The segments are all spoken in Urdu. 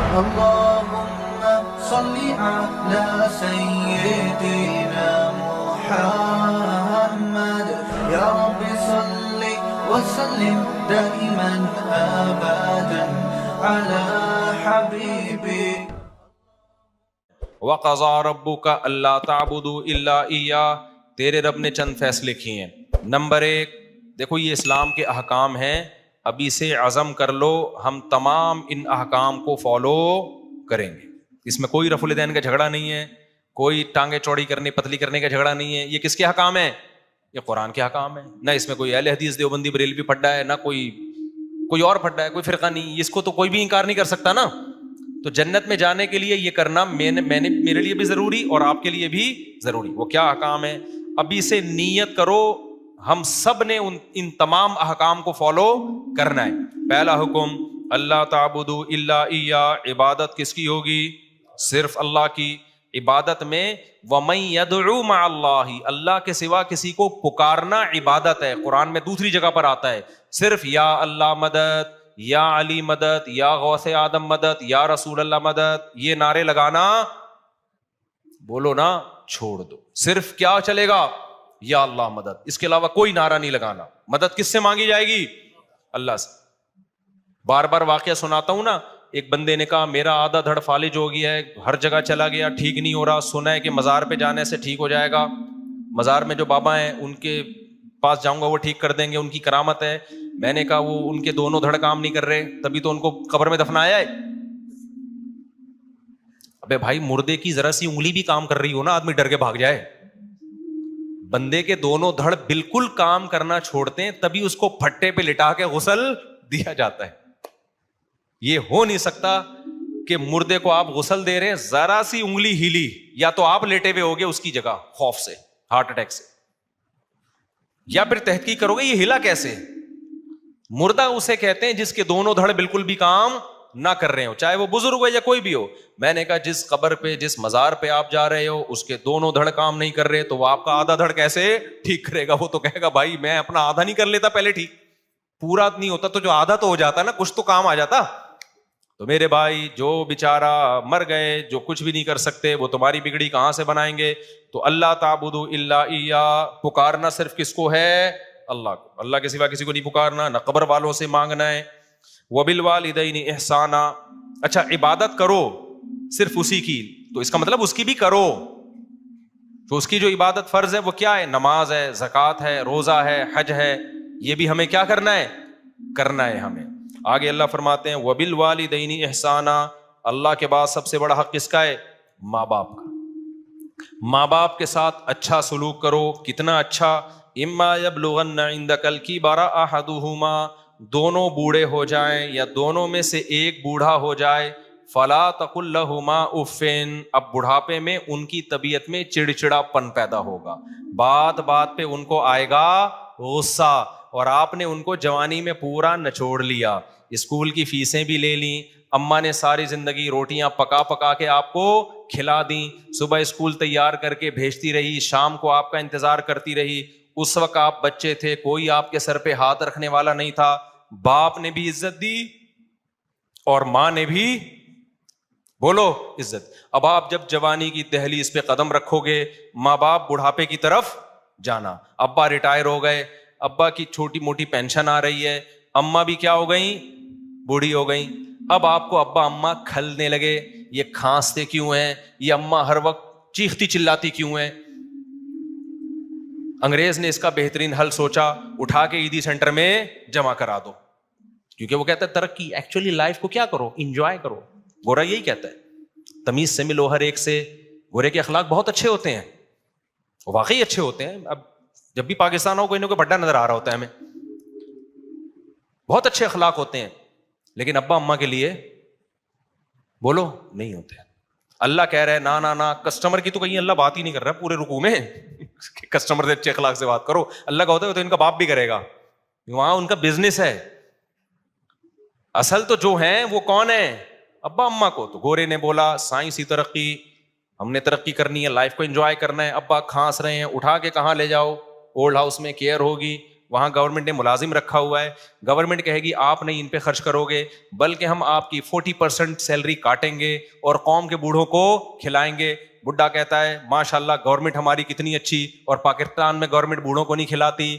اللهم صل على سيدنا محمد يا رب صل وسلم دائما أبدا على حبيبك. وَقَضَى رَبُّكَ أَلَّا تَعْبُدُوا إِلَّا إِيَّاهُ. تیرے رب نے چند فیصلے کیے ہیں. نمبر 1، دیکھو یہ اسلام کے احکام ہیں، ابھی سے عزم کر لو ہم تمام ان احکام کو فالو کریں گے. اس میں کوئی رفع الدین کا جھگڑا نہیں ہے، کوئی ٹانگیں چوڑی کرنے پتلی کرنے کا جھگڑا نہیں ہے. یہ کس کے احکام ہیں؟ یہ قرآن کے احکام ہیں. نہ اس میں کوئی اہل حدیث دیوبندی بریلوی پھڈا ہے، نہ کوئی اور پھڈا ہے، کوئی فرقہ نہیں. اس کو تو کوئی بھی انکار نہیں کر سکتا نا. تو جنت میں جانے کے لیے یہ کرنا میرے لیے بھی ضروری اور آپ کے لیے بھی ضروری. وہ کیا احکام ہے؟ ابھی سے نیت کرو ہم سب نے ان تمام احکام کو فالو کرنا ہے. پہلا حکم اللہ تعبدوا الا ایہ، عبادت کس کی ہوگی؟ صرف اللہ کی. عبادت میں وَمَن يَدْعُو مَعَ اللَّهِ، اللہ کے سوا کسی کو پکارنا عبادت ہے. قرآن میں دوسری جگہ پر آتا ہے صرف یا اللہ مدد، یا علی مدد، یا غوث آدم مدد، یا رسول اللہ مدد. یہ نعرے لگانا بولو نا چھوڑ دو. صرف کیا چلے گا؟ یا اللہ مدد. اس کے علاوہ کوئی نعرہ نہیں لگانا. مدد کس سے مانگی جائے گی؟ اللہ سے. بار بار واقعہ سناتا ہوں نا. ایک بندے نے کہا میرا آدھا دھڑ فالج ہو گیا ہے، ہر جگہ چلا گیا ٹھیک نہیں ہو رہا، سنا ہے کہ مزار پہ جانے سے ٹھیک ہو جائے گا، مزار میں جو بابا ہیں ان کے پاس جاؤں گا وہ ٹھیک کر دیں گے، ان کی کرامت ہے. میں نے کہا وہ ان کے دونوں دھڑ کام نہیں کر رہے، تبھی تو ان کو قبر میں دفنایا ہے. ابے بھائی مردے کی ذرا سی انگلی بھی کام کر رہی ہو نا آدمی ڈر کے بھاگ جائے. بندے کے دونوں دھڑ بالکل کام کرنا چھوڑتے ہیں تبھی اس کو پھٹے پہ لٹا کے غسل دیا جاتا ہے. یہ ہو نہیں سکتا کہ مردے کو آپ غسل دے رہے ہیں ذرا سی انگلی ہلی، یا تو آپ لیٹے ہوئے ہوگے اس کی جگہ خوف سے، ہارٹ اٹیک سے، یا پھر تحقیق کرو گے یہ ہلا کیسے. مردہ اسے کہتے ہیں جس کے دونوں دھڑ بالکل بھی کام نہ کر رہے ہو، چاہے وہ بزرگ ہو یا کوئی بھی ہو. میں نے کہا جس قبر پہ جس مزار پہ آپ جا رہے ہو اس کے دونوں دھڑ کام نہیں کر رہے تو وہ آپ کا آدھا دھڑ کیسے ٹھیک کرے گا؟ وہ تو کہے گا بھائی میں اپنا آدھا نہیں کر لیتا پہلے ٹھیک، پورا نہیں ہوتا تو جو آدھا تو ہو جاتا نا، کچھ تو کام آ جاتا. تو میرے بھائی جو بیچارہ مر گئے جو کچھ بھی نہیں کر سکتے وہ تمہاری بگڑی کہاں سے بنائیں گے؟ تو اللہ تعبدوا الا ایہ، پکارنا صرف کس کو ہے؟ اللہ کو. اللہ کے سوا کسی کو نہیں پکارنا، نہ قبر والوں سے مانگنا ہے. وبالوالدین احسانا. اچھا عبادت کرو صرف اسی کی، تو اس کا مطلب اس کی بھی کرو. تو اس کی جو عبادت فرض ہے وہ کیا ہے؟ نماز ہے، زکوٰۃ ہے، روزہ ہے، حج ہے. یہ بھی ہمیں کیا کرنا ہے؟ کرنا ہے ہمیں. آگے اللہ فرماتے ہیں وبالوالدین احسانا. اللہ کے بعد سب سے بڑا حق کس کا ہے؟ ماں باپ کا. ماں باپ کے ساتھ اچھا سلوک کرو. کتنا اچھا؟ اما یبلغن عندک الکبر احدہما، دونوں بوڑھے ہو جائیں یا دونوں میں سے ایک بوڑھا ہو جائے، فلا تقل لہما اف. اب بڑھاپے میں ان کی طبیعت میں چڑچڑا پن پیدا ہوگا، بات بات پہ ان کو آئے گا غصہ، اور آپ نے ان کو جوانی میں پورا نچوڑ لیا، اسکول کی فیسیں بھی لے لیں، اماں نے ساری زندگی روٹیاں پکا پکا کے آپ کو کھلا دیں، صبح اسکول تیار کر کے بھیجتی رہی، شام کو آپ کا انتظار کرتی رہی. اس وقت آپ بچے تھے، کوئی آپ کے سر پہ ہاتھ رکھنے والا نہیں تھا، باپ نے بھی عزت دی اور ماں نے بھی بولو عزت. اب آپ جب جوانی کی دہلیز پہ قدم رکھو گے، ماں باپ بڑھاپے کی طرف جانا، ابا ریٹائر ہو گئے، ابا کی چھوٹی موٹی پینشن آ رہی ہے، اماں بھی کیا ہو گئیں؟ بوڑھی ہو گئیں. اب آپ کو ابا اماں کھلنے لگے، یہ کھانستے کیوں ہیں، یہ اماں ہر وقت چیختی چلاتی کیوں ہیں؟ انگریز نے اس کا بہترین حل سوچا، اٹھا کے عیدی سینٹر میں جمع کرا دو. کیونکہ وہ کہتا ہے ترقی، ایکچولی لائف کو کیا کرو؟ انجوائے کرو. گورا یہی کہتا ہے تمیز سے ملو ہر ایک سے. گورے کے اخلاق بہت اچھے ہوتے ہیں، واقعی اچھے ہوتے ہیں. اب جب بھی پاکستان ہو کوئی نہ کوئی بڑا نظر آ رہا ہوتا ہے ہمیں، بہت اچھے اخلاق ہوتے ہیں، لیکن ابا اماں کے لیے بولو نہیں ہوتے. اللہ کہہ رہے نا نا نا، کسٹمر کی تو کہیں اللہ بات ہی نہیں کر رہا پورے رکوع میں کسٹمر سے اچھے اخلاق سے بات کرو. اللہ کا ہوتا ہے تو ان کا باپ بھی کرے گا، وہاں ان کا بزنس ہے. اصل تو جو ہیں وہ کون ہے؟ ابا اماں کو. تو گورے نے بولا سائنسی ترقی، ہم نے ترقی کرنی ہے، لائف کو انجوائے کرنا ہے. ابا کھانس رہے ہیں، اٹھا کے کہاں لے جاؤ؟ اولڈ ہاؤس میں کیئر ہوگی، وہاں گورنمنٹ نے ملازم رکھا ہوا ہے, گورنمنٹ کہے گی آپ نہیں ان پہ خرچ کرو گے بلکہ ہم آپ کی 40% سیلری کاٹیں گے اور قوم کے بوڑھوں کو کھلائیں گے. بڈھا کہتا ہے ماشاء اللہ گورنمنٹ ہماری کتنی اچھی, اور پاکستان میں گورنمنٹ بوڑھوں کو نہیں کھلاتی.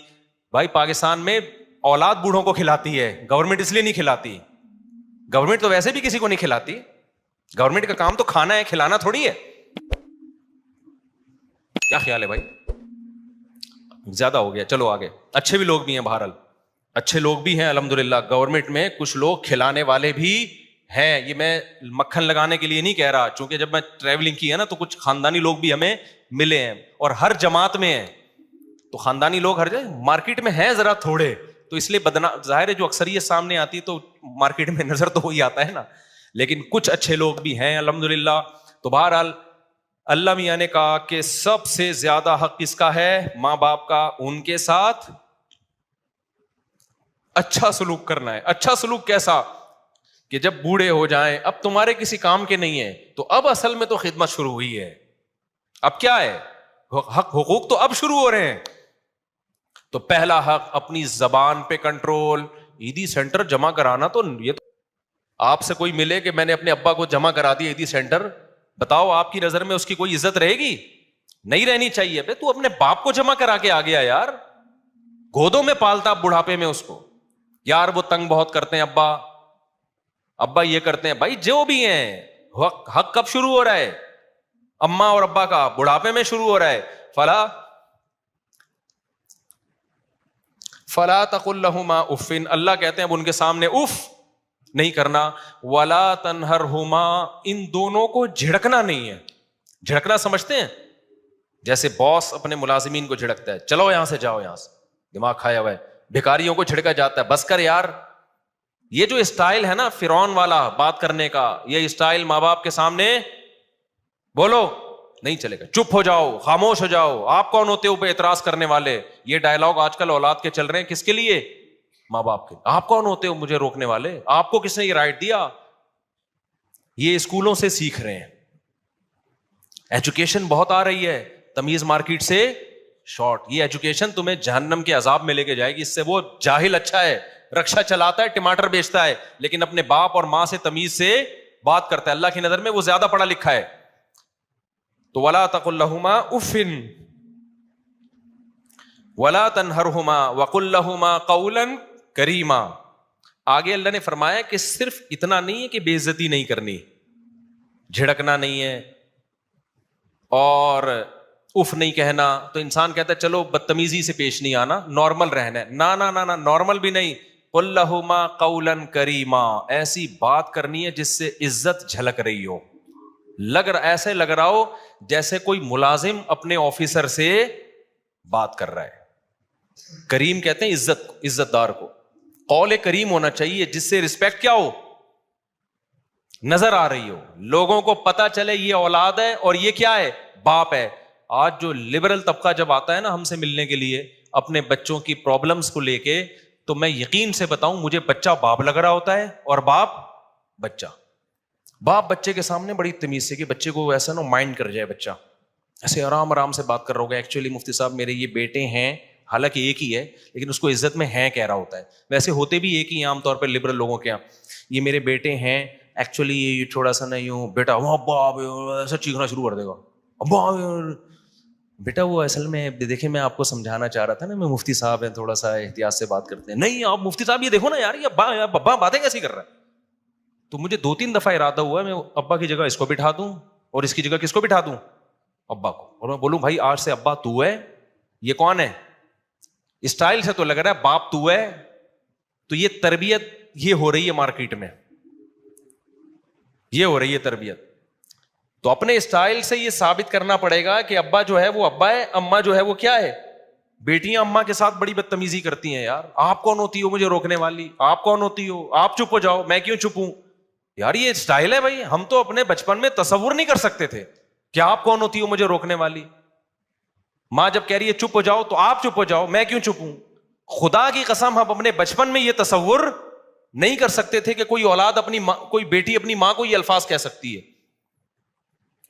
بھائی پاکستان میں اولاد بوڑھوں کو کھلاتی ہے, گورنمنٹ اس لیے نہیں کھلاتی. گورنمنٹ تو ویسے بھی کسی کو نہیں کھلاتی, گورنمنٹ کا کام تو کھانا ہے, کھلانا تھوڑی ہے. کیا خیال ہے بھائی؟ زیادہ ہو گیا, چلو آگے. اچھے بھی لوگ بھی ہیں, بہرحال اچھے لوگ بھی ہیں الحمدللہ گورنمنٹ میں, کچھ لوگ کھلانے والے بھی ہیں. یہ میں مکھن لگانے کے لیے نہیں کہہ رہا, چونکہ جب میں ٹریولنگ کی ہے نا تو کچھ خاندانی لوگ بھی ہمیں ملے ہیں اور ہر جماعت میں ہیں. تو خاندانی لوگ ہر جگہ مارکیٹ میں ہیں ذرا تھوڑے, تو اس لیے ظاہر ہے جو اکثریت سامنے آتی تو مارکیٹ میں نظر تو وہی آتا ہے نا, لیکن کچھ اچھے لوگ بھی ہیں الحمدللہ. تو بہرحال اللہ میاں نے کہا کہ سب سے زیادہ حق کس کا ہے؟ ماں باپ کا. ان کے ساتھ اچھا سلوک کرنا ہے. اچھا سلوک کیسا؟ کہ جب بوڑھے ہو جائیں, اب تمہارے کسی کام کے نہیں ہے, تو اب اصل میں تو خدمت شروع ہوئی ہے. اب کیا ہے؟ حق حقوق تو اب شروع ہو رہے ہیں. تو پہلا حق اپنی زبان پہ کنٹرول. عیدی سینٹر جمع کرانا, تو یہ تو آپ سے کوئی ملے کہ میں نے اپنے ابا کو جمع کرا دیا عیدی سینٹر, بتاؤ آپ کی نظر میں اس کی کوئی عزت رہے گی؟ نہیں رہنی چاہیے. بے تو اپنے باپ کو جمع کرا کے آ گیا یار, گودوں میں پالتا بڑھاپے میں اس کو. یار وہ تنگ بہت کرتے ہیں ابا یہ کرتے ہیں. بھائی جو بھی ہیں, حق کب شروع ہو رہا ہے؟ اماں اور ابا کا بڑھاپے میں شروع ہو رہا ہے. فلا تقل لهما اف, اللہ کہتے ہیں اب ان کے سامنے اف نہیں کرنا. ولا تنہرہما, ان دونوں کو جھڑکنا نہیں ہے. جھڑکنا سمجھتے ہیں؟ جیسے باس اپنے ملازمین کو جھڑکتا ہے, چلو یہاں سے جاؤ, یہاں سے دماغ کھایا ہوا ہے. بھکاریوں کو جھڑکا جاتا ہے, بس کر یار. یہ جو اسٹائل ہے نا فرعون والا بات کرنے کا, یہ اسٹائل ماں باپ کے سامنے بولو نہیں چلے گا. چپ ہو جاؤ, خاموش ہو جاؤ, آپ کون ہوتے ہو پہ اعتراض کرنے والے. یہ ڈائلاگ آج کل اولاد کے چل رہے ہیں, کس کے لیے؟ ماں باپ کے. آپ کون ہوتے ہو مجھے روکنے والے, آپ کو کس نے یہ رائٹ دیا؟ یہ اسکولوں سے سیکھ رہے ہیں. ایجوکیشن بہت آ رہی ہے, تمیز مارکیٹ سے شارٹ. یہ ایجوکیشن تمہیں جہنم کے عذاب میں لے کے جائے گی. اس سے وہ جاہل اچھا ہے, رکشا چلاتا ہے, ٹماٹر بیچتا ہے, لیکن اپنے باپ اور ماں سے تمیز سے بات کرتا ہے. اللہ کی نظر میں وہ زیادہ پڑھا لکھا ہے. تو ولا تقل لهما اف ولا تنہرہما وقل لهما قولا کریما. آگے اللہ نے فرمایا کہ صرف اتنا نہیں ہے کہ بے عزتی نہیں کرنی, جھڑکنا نہیں ہے اور اف نہیں کہنا. تو انسان کہتا ہے چلو بدتمیزی سے پیش نہیں آنا, نارمل رہنا ہے. نا نارمل بھی نہیں. قل لهما قولا کریما, ایسی بات کرنی ہے جس سے عزت جھلک رہی ہو, ایسے لگ رہا ہو جیسے کوئی ملازم اپنے آفیسر سے بات کر رہا ہے. کریم کہتے ہیں عزت دار کو. قول کریم ہونا چاہیے جس سے رسپیکٹ کیا ہو, نظر آ رہی ہو, لوگوں کو پتا چلے یہ اولاد ہے اور یہ کیا ہے, باپ ہے. آج جو لبرل طبقہ جب آتا ہے نا ہم سے ملنے کے لیے اپنے بچوں کی پرابلمز کو لے کے, تو میں یقین سے بتاؤں مجھے بچہ باپ لگ رہا ہوتا ہے اور باپ بچہ. باپ بچے کے سامنے بڑی تمیز سے, کہ بچے کو ایسا نہ مائنڈ کر جائے, بچہ ایسے آرام سے بات کر رہا ہوگا. ایکچولی مفتی صاحب میرے یہ بیٹے ہیں, حالانکہ ایک ہی ہے لیکن اس کو عزت میں ہیں کہہ رہا ہوتا ہے. ویسے ہوتے بھی ایک ہی عام طور پہ لبرل لوگوں کے یہاں, یہ میرے بیٹے ہیں ایکچولی یہ تھوڑا سا نا یوں بیٹا ابا ایسا چیخنا شروع کر دے گا. ابا بیٹا وہ اصل میں دیکھیں میں آپ کو سمجھانا چاہ رہا تھا نا, میں مفتی صاحب ہیں, تھوڑا سا احتیاط سے بات کرتے ہیں. نہیں آپ مفتی صاحب یہ دیکھو نا یار, یہ ابا باتیں کیسی کر رہا ہے. تو مجھے 2-3 دفعہ ارادہ ہوا میں ابا کی جگہ اس کو بٹھا دوں اور اس کی جگہ کس کو بٹھا دوں, ابا کو, اور میں بولوں بھائی آج سے ابا تو ہے, یہ کون ہے؟ اسٹائل سے تو لگ رہا ہے باپ تو ہے. تو یہ تربیت یہ ہو رہی ہے مارکیٹ میں, یہ ہو رہی ہے تربیت. تو اپنے اسٹائل سے یہ ثابت کرنا پڑے گا کہ ابا جو ہے وہ ابا ہے, اماں جو ہے وہ کیا ہے, بیٹیاں اماں کے ساتھ بڑی بدتمیزی کرتی ہیں. یار آپ کون ہوتی ہو مجھے روکنے والی, آپ کون ہوتی ہو, آپ چپ ہو جاؤ, میں کیوں چپ ہوں. یار یہ اسٹائل ہے بھائی, ہم تو اپنے بچپن میں تصور نہیں کر سکتے تھے کہ آپ کون ہوتی ہو مجھے روکنے والی. ماں جب کہہ رہی ہے چپ ہو جاؤ تو آپ چپ ہو جاؤ, میں کیوں چپ ہوں. خدا کی قسم ہم اپنے بچپن میں یہ تصور نہیں کر سکتے تھے کہ کوئی اولاد اپنی ماں, کوئی بیٹی اپنی ماں کو یہ الفاظ کہہ سکتی ہے.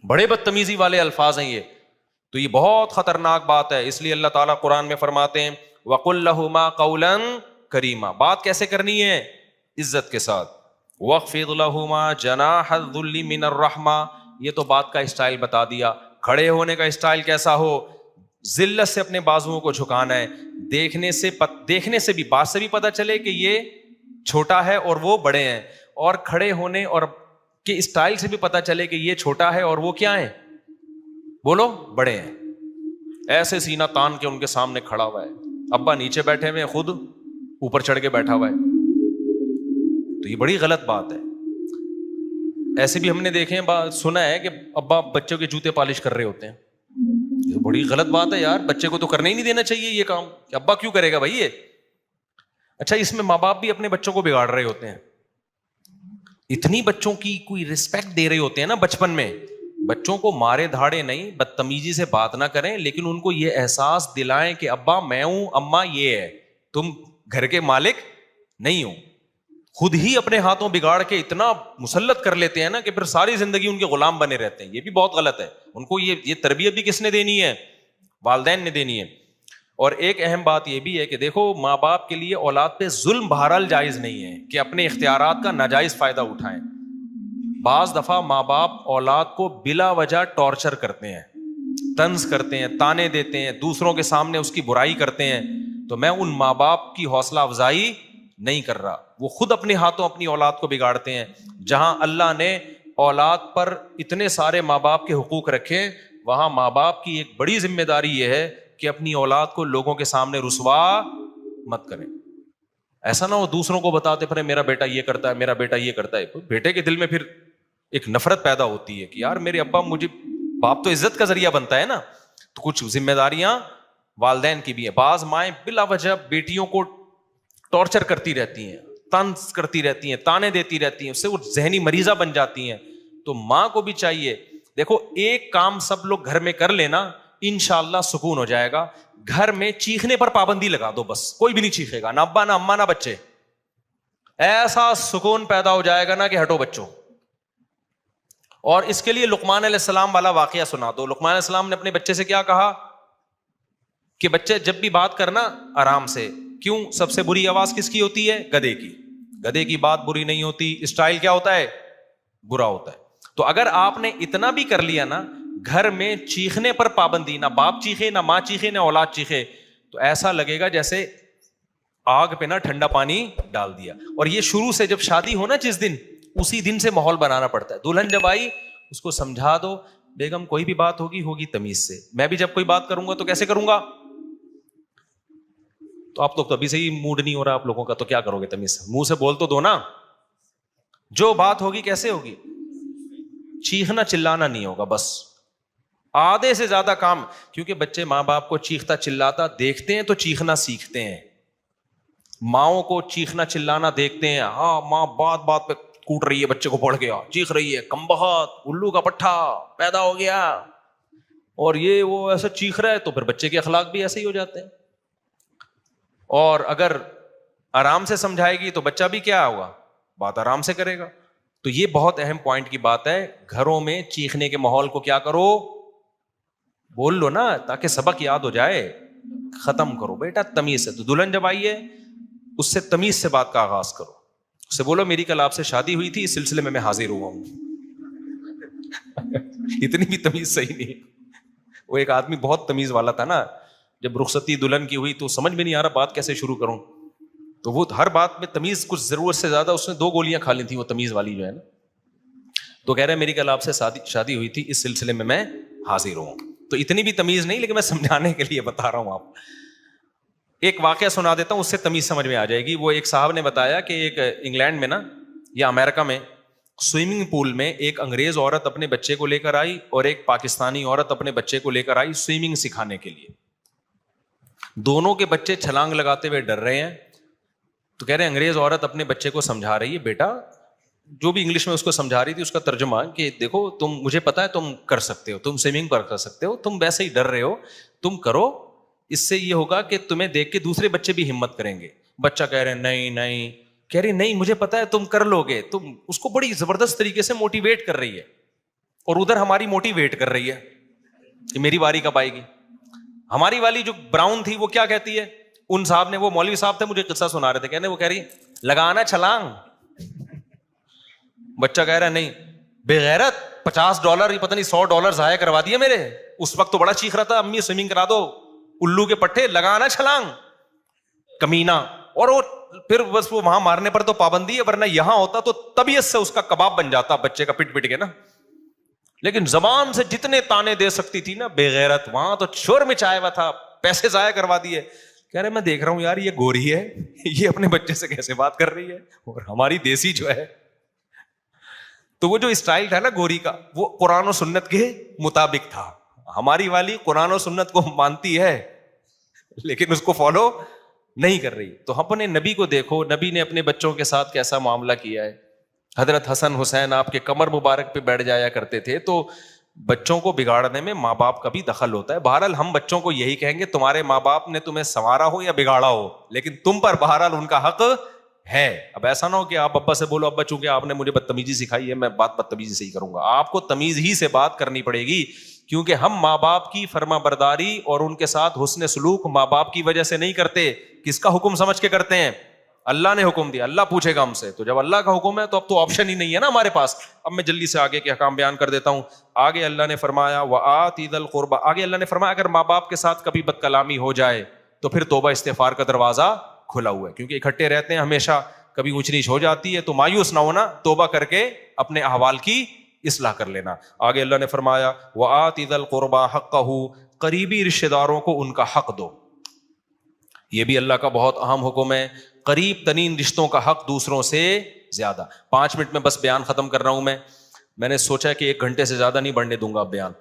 بڑے بدتمیزی والے الفاظ ہیں یہ. تو یہ بہت خطرناک بات ہے. اس لیے اللہ تعالیٰ قرآن میں فرماتے ہیں وَقُلْ لَهُمَا قَوْلًا کریما. بات کیسے کرنی ہے؟ عزت کے ساتھ. وَاخْفِضْ لَهُمَا جَنَاحَ الذُّلِّ مِنَ الرَّحْمَةِ. یہ تو بات کا اسٹائل بتا دیا. کھڑے ہونے کا اسٹائل کیسا ہو؟ ذلت سے اپنے بازوؤں کو جھکانا ہے. دیکھنے سے بھی، بات سے بھی پتہ چلے کہ یہ چھوٹا ہے اور وہ بڑے ہیں, اور کھڑے ہونے اور کے اسٹائل سے بھی پتہ چلے کہ یہ چھوٹا ہے اور وہ کیا ہیں؟ بولو, بڑے ہیں. ایسے سینہ تان کے ان کے سامنے کھڑا ہوا ہے, ابا نیچے بیٹھے ہوئے, خود اوپر چڑھ کے بیٹھا ہوا ہے, تو یہ بڑی غلط بات ہے. ایسے بھی ہم نے دیکھے ہیں, سنا ہے کہ ابا بچوں کے جوتے پالش کر رہے ہوتے ہیں. یہ بڑی غلط بات ہے یار, بچے کو تو کرنے ہی نہیں دینا چاہیے یہ کام. کہ ابا کیوں کرے گا بھائی یہ؟ اچھا, اس میں ماں باپ بھی اپنے بچوں کو بگاڑ رہے ہوتے ہیں. اتنی بچوں کی کوئی رسپیکٹ دے رہے ہوتے ہیں نا بچپن میں. بچوں کو مارے دھاڑے نہیں, بدتمیزی سے بات نہ کریں, لیکن ان کو یہ احساس دلائیں کہ ابا میں ہوں, اماں یہ ہے, تم گھر کے مالک نہیں ہو. خود ہی اپنے ہاتھوں بگاڑ کے اتنا مسلط کر لیتے ہیں نا کہ پھر ساری زندگی ان کے غلام بنے رہتے ہیں. یہ بھی بہت غلط ہے. ان کو یہ تربیت بھی کس نے دینی ہے؟ والدین نے دینی ہے. اور ایک اہم بات یہ بھی ہے کہ دیکھو, ماں باپ کے لیے اولاد پہ ظلم بہرحال جائز نہیں ہے کہ اپنے اختیارات کا ناجائز فائدہ اٹھائیں. بعض دفعہ ماں باپ اولاد کو بلا وجہ ٹارچر کرتے ہیں, طنز کرتے ہیں, تانے دیتے ہیں, دوسروں کے سامنے اس کی برائی کرتے ہیں. تو میں ان ماں باپ کی حوصلہ افزائی نہیں کر رہا, وہ خود اپنے ہاتھوں اپنی اولاد کو بگاڑتے ہیں. جہاں اللہ نے اولاد پر اتنے سارے ماں باپ کے حقوق رکھے, وہاں ماں باپ کی ایک بڑی ذمہ داری یہ ہے کہ اپنی اولاد کو لوگوں کے سامنے رسوا مت کریں. ایسا نہ ہو دوسروں کو بتاتے پھر میرا بیٹا یہ کرتا ہے, میرا بیٹا یہ کرتا ہے. بیٹے کے دل میں پھر ایک نفرت پیدا ہوتی ہے کہ یار میرے ابا, مجھے باپ تو عزت کا ذریعہ بنتا ہے نا. تو کچھ ذمہ داریاں والدین کی بھی ہیں. بعض مائیں بلا وجہ بیٹیوں کو ٹارچر کرتی رہتی ہیں, طنز کرتی رہتی ہیں, تانے دیتی رہتی ہیں, اس سے وہ ذہنی مریضہ بن جاتی ہیں. تو ماں کو بھی چاہیے, دیکھو ایک کام سب لوگ گھر میں کر لینا, انشاءاللہ سکون ہو جائے گا. گھر میں چیخنے پر پابندی لگا دو, بس کوئی بھی نہیں چیخے گا, نہ ابا نہ اماں نہ بچے. ایسا سکون پیدا ہو جائے گا نا کہ ہٹو بچوں. اور اس کے لیے لقمان علیہ السلام والا واقعہ سنا دو. لقمان علیہ السلام نے اپنے بچے سے کیا کہا کہ بچے جب بھی بات کرنا آرام سے. کیوں؟ سب سے بری آواز کس کی ہوتی ہے؟ گدھے کی. گدھے کی بات بری نہیں ہوتی, اسٹائل کیا ہوتا ہے؟ برا ہوتا ہے. تو اگر آپ نے اتنا بھی کر لیا نا, گھر میں چیخنے پر پابندی, نہ باپ چیخے نہ ماں چیخے نہ اولاد چیخے, تو ایسا لگے گا جیسے آگ پہ نا ٹھنڈا پانی ڈال دیا. اور یہ شروع سے جب شادی ہو نا جس دن, اسی دن سے ماحول بنانا پڑتا ہے. دلہن جب آئی اس کو سمجھا دو, بیگم کوئی بھی بات ہوگی تمیز سے. میں بھی جب کوئی بات کروں گا تو کیسے کروں گا؟ تو آپ لوگ تو ابھی سے ہی موڈ نہیں ہو رہا آپ لوگوں کا, تو کیا کرو گے تمیز سے؟ منہ سے بول تو دو نا. جو بات ہوگی کیسے ہوگی؟ چیخنا چلانا نہیں ہوگا بس. آدھے سے زیادہ کام, کیونکہ بچے ماں باپ کو چیختا چلاتا دیکھتے ہیں تو چیخنا سیکھتے ہیں. ماؤں کو چیخنا چلانا دیکھتے ہیں, ہاں ماں بات بات پہ کوٹ رہی ہے, بچے کو پڑھ گیا, چیخ رہی ہے, کم بہت الو کا پٹھا پیدا ہو گیا, اور یہ وہ ایسا چیخ رہا ہے, تو پھر بچے کے اخلاق بھی ایسے ہی ہو جاتے ہیں. اور اگر آرام سے سمجھائے گی تو بچہ بھی کیا ہوگا؟ بات آرام سے کرے گا. تو یہ بہت اہم پوائنٹ کی بات ہے. گھروں میں چیخنے کے ماحول کو کیا کرو؟ بول لو نا, تاکہ سبق یاد ہو جائے. ختم کرو بیٹا تمیز سے. تو دلہن جب آئی ہے اس سے تمیز سے بات کا آغاز کرو. اس سے بولو میری کل آپ سے شادی ہوئی تھی, اس سلسلے میں حاضر ہوا ہوں. اتنی بھی تمیز صحیح نہیں. وہ ایک آدمی بہت تمیز والا تھا نا, جب رخصتی دلہن کی ہوئی تو سمجھ میں نہیں آ رہا بات کیسے شروع کروں. تو وہ ہر بات میں تمیز, کچھ ضرورت سے زیادہ اس نے 2 گولیاں کھا لی تھی وہ تمیز والی جو ہے نا. تو کہہ رہے میری کل آپ سے شادی ہوئی تھی, اس سلسلے میں میں حاضر ہوں. تو اتنی بھی تمیز نہیں, لیکن میں سمجھانے کے لیے بتا رہا ہوں. آپ ایک واقعہ سنا دیتا ہوں, اس سے تمیز سمجھ میں آ جائے گی. وہ ایک صاحب نے بتایا کہ ایک انگلینڈ میں نا یا امریکہ میں سوئمنگ پول میں ایک انگریز عورت اپنے بچے کو لے کر آئی اور ایک پاکستانی عورت اپنے بچے کو لے کر آئی سوئمنگ سکھانے کے لیے. دونوں کے بچے چھلانگ لگاتے ہوئے ڈر رہے ہیں. تو کہہ رہے انگریز عورت اپنے بچے کو سمجھا رہی ہے, بیٹا, جو بھی انگلش میں اس کو سمجھا رہی تھی اس کا ترجمہ کہ دیکھو تم, مجھے پتا ہے تم کر سکتے ہو, تم سوئمنگ پر کر سکتے ہو, تم ویسے ہی ڈر رہے ہو, تم کرو, اس سے یہ ہوگا کہ تمہیں دیکھ کے دوسرے بچے بھی ہمت کریں گے. بچہ کہہ رہے نہیں نہیں, کہہ رہی نہیں مجھے پتا ہے تم کر لو گے. تم اس کو بڑی زبردست طریقے سے موٹیویٹ کر رہی ہے, اور ادھر ہماری موٹیویٹ کر رہی ہے کہ میری باری کب آئے گی. ہماری والی جو براؤن تھی وہ کیا کہتی ہے, ان صاحب نے, وہ مولوی صاحب تھے, مجھے قصہ سنا رہے تھے, کہنے وہ کہہ رہی لگانا چھلانگ. بچہ کہہ رہا نہیں, بے غیرت $50 پتہ نہیں $100 ضائع کروا دیے میرے. اس وقت تو بڑا چیخ رہا تھا, امی سوئمنگ کرا دو, الو کے پٹھے, لگانا چھلانگ, کمینہ. اور وہ پھر بس وہ وہاں مارنے پر تو پابندی ہے, ورنہ یہاں ہوتا تو طبیعت سے اس کا کباب بن جاتا بچے کا پٹ پٹ کے نا. لیکن زبان سے جتنے تانے دے سکتی تھی نا بے غیرت, وہاں تو شور مچایا ہوا تھا, پیسے ضائع کروا دیے. کہہ رہے میں دیکھ رہا ہوں یار یہ گوری ہے, یہ اپنے بچے سے کیسے بات کر رہی ہے, اور ہماری دیسی جو ہے. تو وہ جو اسٹائل تھا نا گوری کا, وہ قرآن و سنت کے مطابق تھا. ہماری والی قرآن و سنت کو مانتی ہے لیکن اس کو فالو نہیں کر رہی. تو اپنے نبی کو دیکھو, نبی نے اپنے بچوں کے ساتھ کیسا معاملہ کیا ہے. حضرت حسن حسین آپ کے کمر مبارک پہ بیٹھ جایا کرتے تھے. تو بچوں کو بگاڑنے میں ماں باپ کا بھی دخل ہوتا ہے. بہرحال ہم بچوں کو یہی کہیں گے تمہارے ماں باپ نے تمہیں سنوارا ہو یا بگاڑا ہو, لیکن تم پر بہرحال ان کا حق ہے. اب ایسا نہ ہو کہ آپ ابا سے بولو ابا چونکہ آپ نے مجھے بدتمیزی سکھائی ہے میں بات بدتمیزی سے ہی کروں گا. آپ کو تمیز ہی سے بات کرنی پڑے گی, کیونکہ ہم ماں باپ کی فرما برداری اور ان کے ساتھ حسن سلوک ماں باپ کی وجہ سے نہیں کرتے. کس کا حکم سمجھ کے کرتے ہیں؟ اللہ نے حکم دیا, اللہ پوچھے گا ہم سے. تو جب اللہ کا حکم ہے تو اب تو آپشن ہی نہیں ہے نا ہمارے پاس. اب میں جلدی سے آگے کے احکام بیان کر دیتا ہوں. آگے اللہ نے فرمایا وآت ذی القربى, آگے اللہ نے فرمایا اگر ماں باپ کے ساتھ کبھی بد کلامی ہو جائے تو پھر توبہ استغفار کا دروازہ کھلا ہوا ہے, کیونکہ اکٹھے رہتے ہیں ہمیشہ, کبھی اونچ نیچ ہو جاتی ہے تو مایوس نہ ہونا, توبہ کر کے اپنے احوال کی اصلاح کر لینا. آگے اللہ نے فرمایا وآت ذی القربى حقہ, قریبی رشتہ داروں کو ان کا حق دو. یہ بھی اللہ کا بہت اہم حکم ہے, قریب ترین رشتوں کا حق دوسروں سے زیادہ. 5 منٹ میں بس بیان ختم کر رہا ہوں. میں نے سوچا کہ 1 گھنٹے سے زیادہ نہیں بڑھنے دوں گا بیان.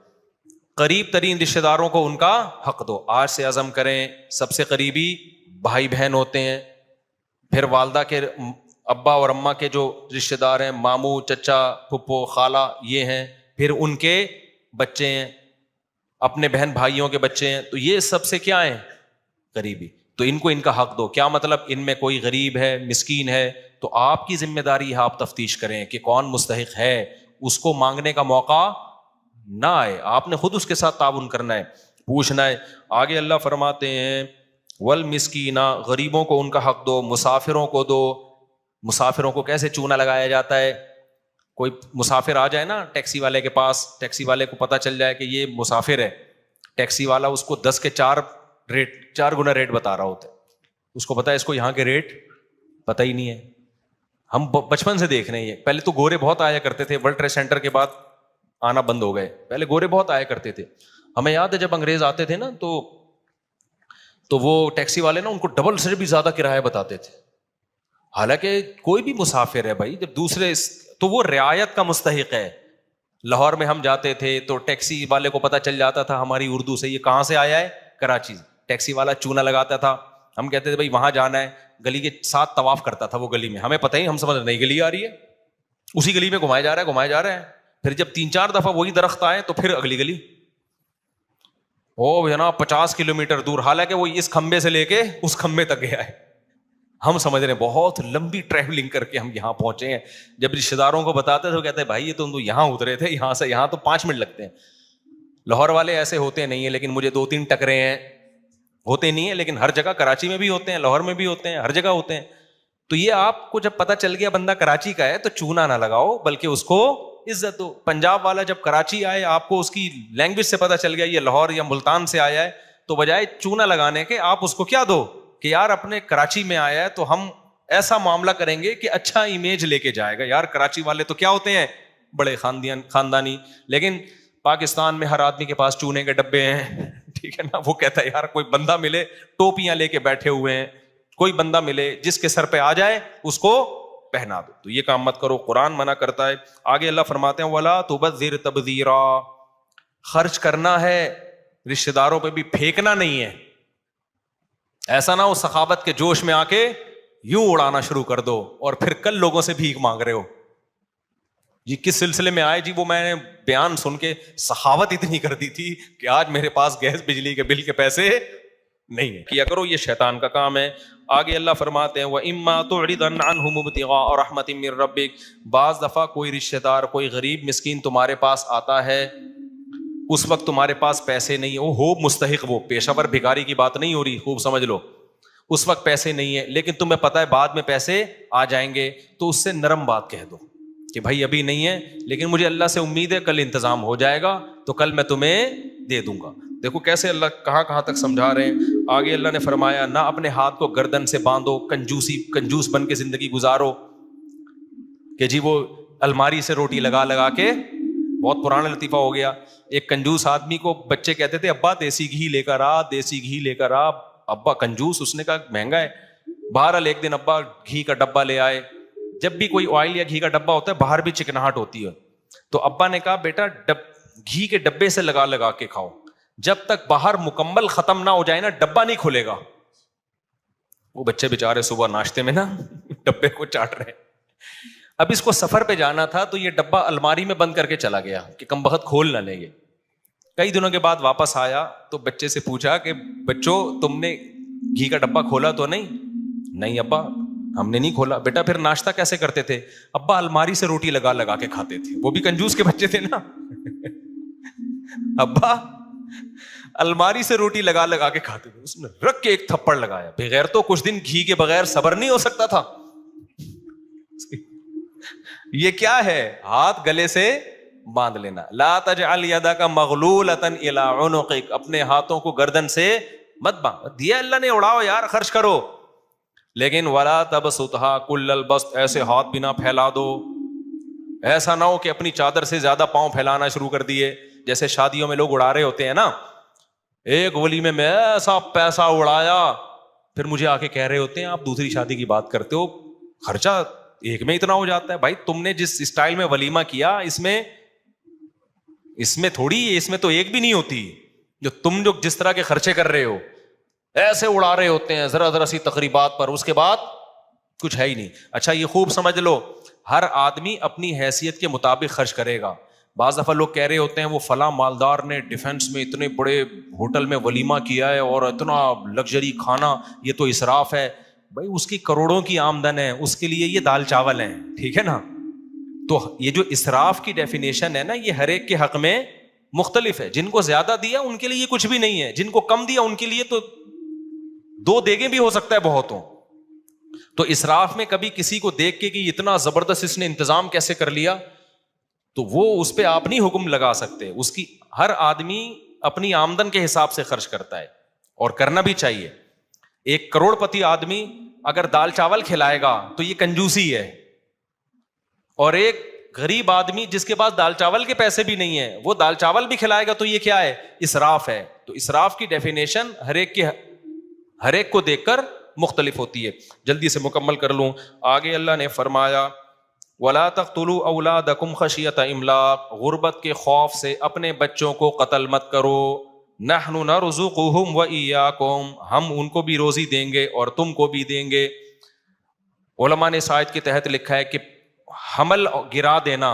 قریب ترین رشتہ داروں کو ان کا حق دو. آج سے عزم کریں, سب سے قریبی بھائی بہن ہوتے ہیں, پھر والدہ کے ابا اور اماں کے جو رشتہ دار ہیں, ماموں چچا پھپھو خالہ یہ ہیں, پھر ان کے بچے ہیں, اپنے بہن بھائیوں کے بچے ہیں, تو یہ سب سے کیا ہیں قریبی. تو ان کو ان کا حق دو. کیا مطلب؟ ان میں کوئی غریب ہے, مسکین ہے, تو آپ کی ذمہ داری ہے آپ تفتیش کریں کہ کون مستحق ہے, اس کو مانگنے کا موقع نہ آئے, آپ نے خود اس کے ساتھ تعاون کرنا ہے, پوچھنا ہے. آگے اللہ فرماتے ہیں والمسکین, غریبوں کو ان کا حق دو, مسافروں کو دو. مسافروں کو کیسے چونا لگایا جاتا ہے؟ کوئی مسافر آ جائے نا ٹیکسی والے کے پاس, ٹیکسی والے کو پتہ چل جائے کہ یہ مسافر ہے, ٹیکسی والا اس کو 10 کے 4 گنا ریٹ بتا رہا ہوتا ہے. اس کو پتا ہے اس کو یہاں کے ریٹ پتہ ہی نہیں ہے. ہم بچپن سے دیکھ رہے ہیں, یہ پہلے تو گورے بہت آیا کرتے تھے, ورلڈ ٹریڈ سینٹر کے بعد آنا بند ہو گئے, پہلے گورے بہت آیا کرتے تھے. ہمیں یاد ہے جب انگریز آتے تھے نا تو وہ ٹیکسی والے نا ان کو ڈبل سے بھی زیادہ کرایہ بتاتے تھے. حالانکہ کوئی بھی مسافر ہے بھائی, جب دوسرے تو وہ رعایت کا مستحق ہے. لاہور میں ہم جاتے تھے تو ٹیکسی والے کو پتہ چل جاتا تھا ہماری اردو سے یہ کہاں سے آیا ہے, کراچی. ٹیکسی والا چونا لگاتا تھا, ہم کہتے تھے بھائی وہاں جانا ہے, گلی کے ساتھ طواف کرتا تھا وہ گلی میں, ہمیں پتہ ہی, ہم سمجھ نئی گلی آ رہی ہے, اسی گلی میں گھمایا جا رہا ہے. پھر جب 3-4 دفعہ وہی درخت آئے تو پھر اگلی گلی, او جناب 50 کلومیٹر دور, حالانکہ وہ اس کھمبے سے لے کے اس کھمبے تک گیا ہے. ہم سمجھ رہے ہیں بہت لمبی ٹریولنگ کر کے ہم یہاں پہنچے ہیں. جب رشتے داروں کو بتاتے تھے وہ کہتے ہیں بھائی یہ تو یہاں اترے تھے, یہاں سے یہاں تو 5 منٹ لگتے ہیں. لاہور والے ایسے ہوتے نہیں ہیں, لیکن مجھے 2-3 ٹکرے ہیں, ہوتے نہیں ہیں, لیکن ہر جگہ کراچی میں بھی ہوتے ہیں, لاہور میں بھی ہوتے ہیں, ہر جگہ ہوتے ہیں. تو یہ آپ کو جب پتہ چل گیا بندہ کراچی کا ہے تو چونا نہ لگاؤ, بلکہ اس کو عزت دو. پنجاب والا جب کراچی آئے, آپ کو اس کی لینگویج سے پتہ چل گیا یہ لاہور یا ملتان سے آیا ہے, تو بجائے چونا لگانے کے آپ اس کو کیا دو کہ یار اپنے کراچی میں آیا ہے تو ہم ایسا معاملہ کریں گے کہ اچھا امیج لے کے جائے گا. یار کراچی والے تو کیا ہوتے ہیں, بڑے خاندانی, لیکن پاکستان میں ہر آدمی کے پاس چونے کے ڈبے ہیں, ٹھیک ہے نا. وہ کہتا ہے یار کوئی بندہ ملے ٹوپیاں لے کے بیٹھے ہوئے ہیں, کوئی بندہ ملے جس کے سر پہ آ جائے اس کو پہنا دو. تو یہ کام مت کرو, قرآن منع کرتا ہے. آگے اللہ فرماتے ہیں وَلَا تُبَذِّرْ تَبْذِيرًا, خرچ کرنا ہے, رشتہ داروں پہ بھی پھینکنا نہیں ہے. ایسا نہ ہو سخاوت کے جوش میں آ کے یوں اڑانا شروع کر دو اور پھر کل لوگوں سے بھیک مانگ رہے ہو. جی کس سلسلے میں آئے, جی وہ میں نے بیان سن کے سخاوت اتنی کر دی تھی کہ آج میرے پاس گیس بجلی کے بل کے پیسے نہیں ہے. کیا کرو, یہ شیطان کا کام ہے. آگے اللہ فرماتے ہیں وَإِمَّا تُعْرِضَنَّ عَنْهُمُ ابْتِغَاءَ رَحْمَةٍ مِّن رَّبِّكَ, بعض دفعہ کوئی رشتہ دار, کوئی غریب مسکین تمہارے پاس آتا ہے, اس وقت تمہارے پاس پیسے نہیں ہو مستحق, وہ پیشہ ور بھکاری کی بات نہیں ہو رہی, خوب سمجھ لو. اس وقت پیسے نہیں ہے لیکن تمہیں پتا ہے بعد میں پیسے آ جائیں گے, تو اس سے نرم بات کہہ دو کہ بھائی ابھی نہیں ہے لیکن مجھے اللہ سے امید ہے کل انتظام ہو جائے گا تو کل میں تمہیں دے دوں گا. دیکھو کیسے اللہ کہاں تک سمجھا رہے ہیں. آگے اللہ نے فرمایا نہ اپنے ہاتھ کو گردن سے باندھو, کنجوس بن کے زندگی گزارو کہ جی وہ الماری سے روٹی لگا کے, بہت پرانا لطیفہ ہو گیا. ایک کنجوس آدمی کو بچے کہتے تھے ابا دیسی گھی لے کر آ, دیسی گھی لے کر آ. ابا کنجوس, اس نے کہا مہنگا ہے. بہرحال ایک دن ابا گھی کا ڈبہ لے آئے. جب بھی کوئی آئل یا گھی کا ڈبہ ہوتا ہے باہر بھی چکناہٹ ہوتی ہے, تو ابا نے کہا بیٹا گھی کے ڈبے سے لگا کے کھاؤ, جب تک باہر مکمل ختم نہ ہو جائے نا ڈبہ نہیں کھلے گا. وہ بچے بےچارے صبح ناشتے میں نا ڈبے کو چاٹ رہے. اب اس کو سفر پہ جانا تھا تو یہ ڈبہ الماری میں بند کر کے چلا گیا کہ کم بخت کھول نہ لیں گے. کئی دنوں کے بعد واپس آیا تو بچے سے پوچھا کہ بچوں تم نے گھی کا ڈبہ کھولا تو نہیں؟ نہیں ابا ہم نے نہیں کھولا. بیٹا پھر ناشتہ کیسے کرتے تھے؟ ابا الماری سے روٹی لگا کے کھاتے تھے. وہ بھی کنجوس کے بچے تھے نا. ابا الماری سے روٹی لگا کے کھاتے تھے. اس نے رکھ کے ایک تھپڑ لگایا. بغیر تو کچھ دن گھی کے بغیر صبر نہیں ہو سکتا تھا. یہ کیا ہے؟ ہاتھ گلے سے باندھ لینا. لا تجعل یدک مغلولۃ الی عنقک, اپنے ہاتھوں کو گردن سے مت باندھ. دیا اللہ نے, اڑاؤ یار, خرچ کرو, لیکن ولا تبسطھا کل البسط, ایسے ہاتھ بھی نہ پھیلا دو. ایسا نہ ہو کہ اپنی چادر سے زیادہ پاؤں پھیلانا شروع کر دیے, جیسے شادیوں میں لوگ اڑا رہے ہوتے ہیں نا. ایک ولیمے میں ایسا پیسہ اڑایا, پھر مجھے آ کے کہہ رہے ہوتے ہیں آپ دوسری شادی کی بات کرتے ہو, خرچہ ایک میں اتنا ہو جاتا ہے. بھائی تم نے جس اسٹائل میں ولیمہ کیا اس میں تھوڑی, اس میں تو ایک بھی نہیں ہوتی. جو جس طرح کے خرچے کر رہے ہو ایسے اڑا رہے ہوتے ہیں ذرا سی تقریبات پر, اس کے بعد کچھ ہے ہی نہیں. اچھا یہ خوب سمجھ لو, ہر آدمی اپنی حیثیت کے مطابق خرچ کرے گا. بعض دفعہ لوگ کہہ رہے ہوتے ہیں وہ فلاں مالدار نے ڈیفینس میں اتنے بڑے ہوٹل میں ولیمہ کیا ہے اور اتنا لگژری کھانا, یہ تو اسراف ہے. بھائی اس کی کروڑوں کی آمدن ہے, اس کے لیے یہ دال چاول ہیں, ٹھیک ہے نا. تو یہ جو اسراف کی ڈیفینیشن ہے نا, یہ ہر ایک کے حق میں مختلف ہے. جن کو زیادہ دیا ان کے لیے کچھ بھی نہیں ہے, جن کو کم دیا ان کے لیے تو 2 دیگیں بھی ہو سکتا ہے بہتوں. تو اسراف میں کبھی کسی کو دیکھ کے کہ اتنا زبردست اس نے انتظام کیسے کر لیا, تو وہ اس پہ آپ نہیں حکم لگا سکتے. اس کی ہر آدمی اپنی آمدن کے حساب سے خرچ کرتا ہے اور کرنا بھی چاہیے. ایک کروڑ پتی آدمی اگر دال چاول کھلائے گا تو یہ کنجوسی ہے, اور ایک غریب آدمی جس کے پاس دال چاول کے پیسے بھی نہیں ہے وہ دال چاول بھی کھلائے گا تو یہ کیا ہے؟ اسراف ہے. تو اسراف کی ڈیفینیشن ہر ایک کو دیکھ کر مختلف ہوتی ہے. جلدی سے مکمل کر لوں. آگے اللہ نے فرمایا وَلَا تَقْتُلُوا أَوْلَادَكُمْ خَشْيَةَ إِمْلَاقٍ, غربت کے خوف سے اپنے بچوں کو قتل مت کرو. نَحْنُ نَرْزُقُهُمْ وَإِيَّاكُمْ, ہم ان کو بھی روزی دیں گے اور تم کو بھی دیں گے. علماء نے اس آیت کے تحت لکھا ہے کہ حمل گرا دینا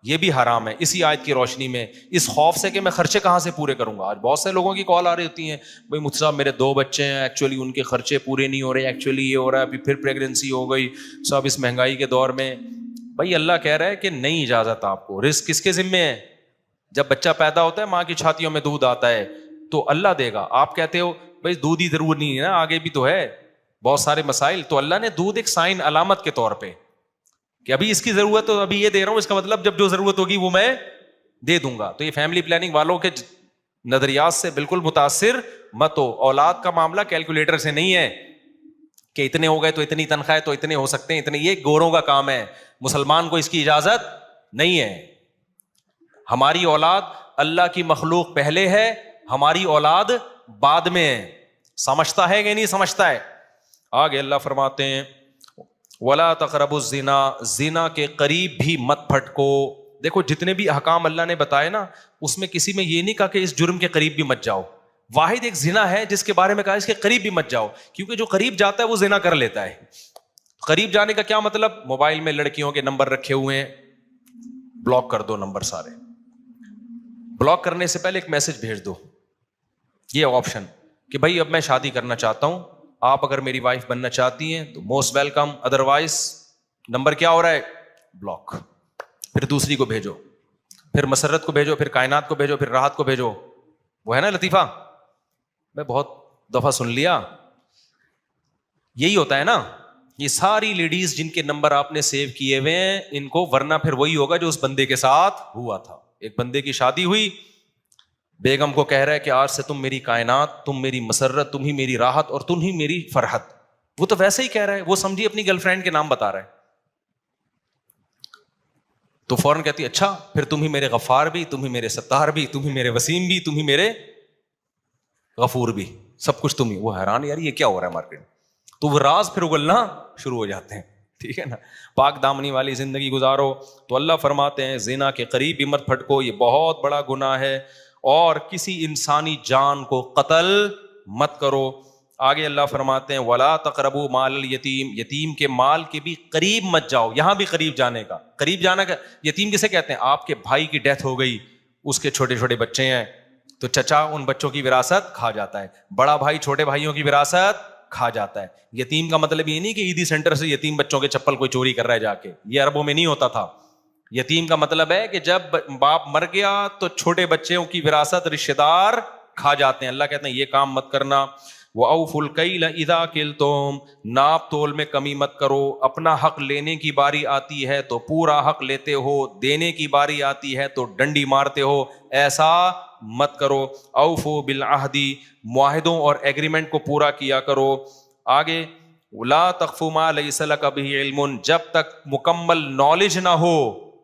یہ بھی حرام ہے اسی آیت کی روشنی میں, اس خوف سے کہ میں خرچے کہاں سے پورے کروں گا. آج بہت سے لوگوں کی کال آ رہی ہوتی ہیں, بھائی مجھ صاحب میرے 2 بچے ہیں, ایکچولی ان کے خرچے پورے نہیں ہو رہے, ایکچولی یہ ہو رہا ہے, پھر پریگننسی ہو گئی صاحب اس مہنگائی کے دور میں. بھائی اللہ کہہ رہا ہے کہ نہیں اجازت آپ کو. رزق کس کے ذمے ہے؟ جب بچہ پیدا ہوتا ہے ماں کی چھاتیوں میں دودھ آتا ہے تو اللہ دے گا. آپ کہتے ہو بھائی دودھ ہی ضرور نہیں ہے نا, آگے بھی تو ہے بہت سارے مسائل. تو اللہ نے دودھ ایک سائن علامت کے طور پہ کہ ابھی اس کی ضرورت تو ابھی یہ دے رہا ہوں, اس کا مطلب جب جو ضرورت ہوگی وہ میں دے دوں گا. تو یہ فیملی پلاننگ والوں کے نظریات سے بالکل متاثر مت ہو. اولاد کا معاملہ کیلکولیٹر سے نہیں ہے کہ اتنے ہو گئے تو اتنی تنخواہ تو اتنے ہو سکتے ہیں اتنے. یہ گوروں کا کام ہے, مسلمان کو اس کی اجازت نہیں ہے. ہماری اولاد اللہ کی مخلوق پہلے ہے, ہماری اولاد بعد میں ہے. سمجھتا ہے کہ نہیں سمجھتا ہے؟ آگے اللہ فرماتے ہیں وَلَا تَقْرَبُوا الزِّنَا, زنا کے قریب بھی مت پھٹکو. دیکھو جتنے بھی احکام اللہ نے بتائے نا اس میں کسی میں یہ نہیں کہا کہ اس جرم کے قریب بھی مت جاؤ. واحد ایک زنا ہے جس کے بارے میں کہا اس کے قریب بھی مت جاؤ, کیونکہ جو قریب جاتا ہے وہ زنا کر لیتا ہے. قریب جانے کا کیا مطلب؟ موبائل میں لڑکیوں کے نمبر رکھے ہوئے ہیں, بلاک کر دو نمبر سارے. بلاک کرنے سے پہلے ایک میسج بھیج دو, یہ آپشن کہ بھائی اب میں شادی کرنا چاہتا ہوں, آپ اگر میری وائف بننا چاہتی ہیں تو موسٹ ویلکم, ادروائز نمبر کیا ہو رہا ہے؟ بلاک. پھر دوسری کو بھیجو, پھر مسرت کو بھیجو, پھر کائنات کو بھیجو, پھر راحت کو بھیجو. وہ ہے نا لطیفہ, میں بہت دفعہ سن لیا یہی ہوتا ہے نا, یہ ساری لیڈیز جن کے نمبر آپ نے سیو کیے ہوئے ہیں ان کو, ورنہ پھر وہی ہوگا جو اس بندے کے ساتھ ہوا تھا. ایک بندے کی شادی ہوئی, بیگم کو کہہ رہا ہے کہ آج سے تم میری کائنات, تم میری مسرت, تم ہی میری راحت اور تم ہی میری فرحت. وہ تو ویسے ہی کہہ رہا ہے, وہ سمجھیے اپنی گرل فرینڈ کے نام بتا رہا ہے. تو فوراً کہتی اچھا پھر تم ہی میرے غفار بھی, تم ہی میرے ستار بھی, تم ہی میرے وسیم بھی, تم ہی میرے غفور بھی, سب کچھ تم ہی. وہ حیران, یار یہ کیا ہو رہا ہے مارکیٹ میں. تو وہ راز پھر اگلنا شروع ہو جاتے ہیں. ٹھیک ہے نا, پاک دامنی والی زندگی گزارو. تو اللہ فرماتے ہیں زنا کے قریب بھی مت پھٹکو, یہ بہت بڑا گناہ ہے, اور کسی انسانی جان کو قتل مت کرو. آگے اللہ فرماتے ہیں ولا تقربوا مال الیتیم, یتیم کے مال کے بھی قریب مت جاؤ. یہاں بھی قریب جانے کا, قریب جانا کا, یتیم کسے کہتے ہیں؟ آپ کے بھائی کی ڈیتھ ہو گئی, اس کے چھوٹے چھوٹے بچے ہیں, تو چچا ان بچوں کی وراثت کھا جاتا ہے, بڑا بھائی چھوٹے بھائیوں کی وراثت کھا جاتا ہے. یتیم کا مطلب یہ نہیں کہ عیدی سینٹر سے یتیم بچوں کے چپل کوئی چوری کر رہا ہے جا کے, یہ عربوں میں نہیں ہوتا تھا. یتیم کا مطلب ہے کہ جب باپ مر گیا تو چھوٹے بچوں کی وراثت رشتہ دار کھا جاتے ہیں. اللہ کہتے ہیں یہ کام مت کرنا. وَأَوْفُوا الْكَيْلَ إِذَا كِلْتُمْ, ناپ تول میں کمی مت کرو. اپنا حق لینے کی باری آتی ہے تو پورا حق لیتے ہو, دینے کی باری آتی ہے تو ڈنڈی مارتے ہو, ایسا مت کرو. اوفوا بالعہد, معاہدوں اور ایگریمنٹ کو پورا کیا کرو. آگے لا تخف ما لیس لک بہ علم, جب تک مکمل نالج نہ ہو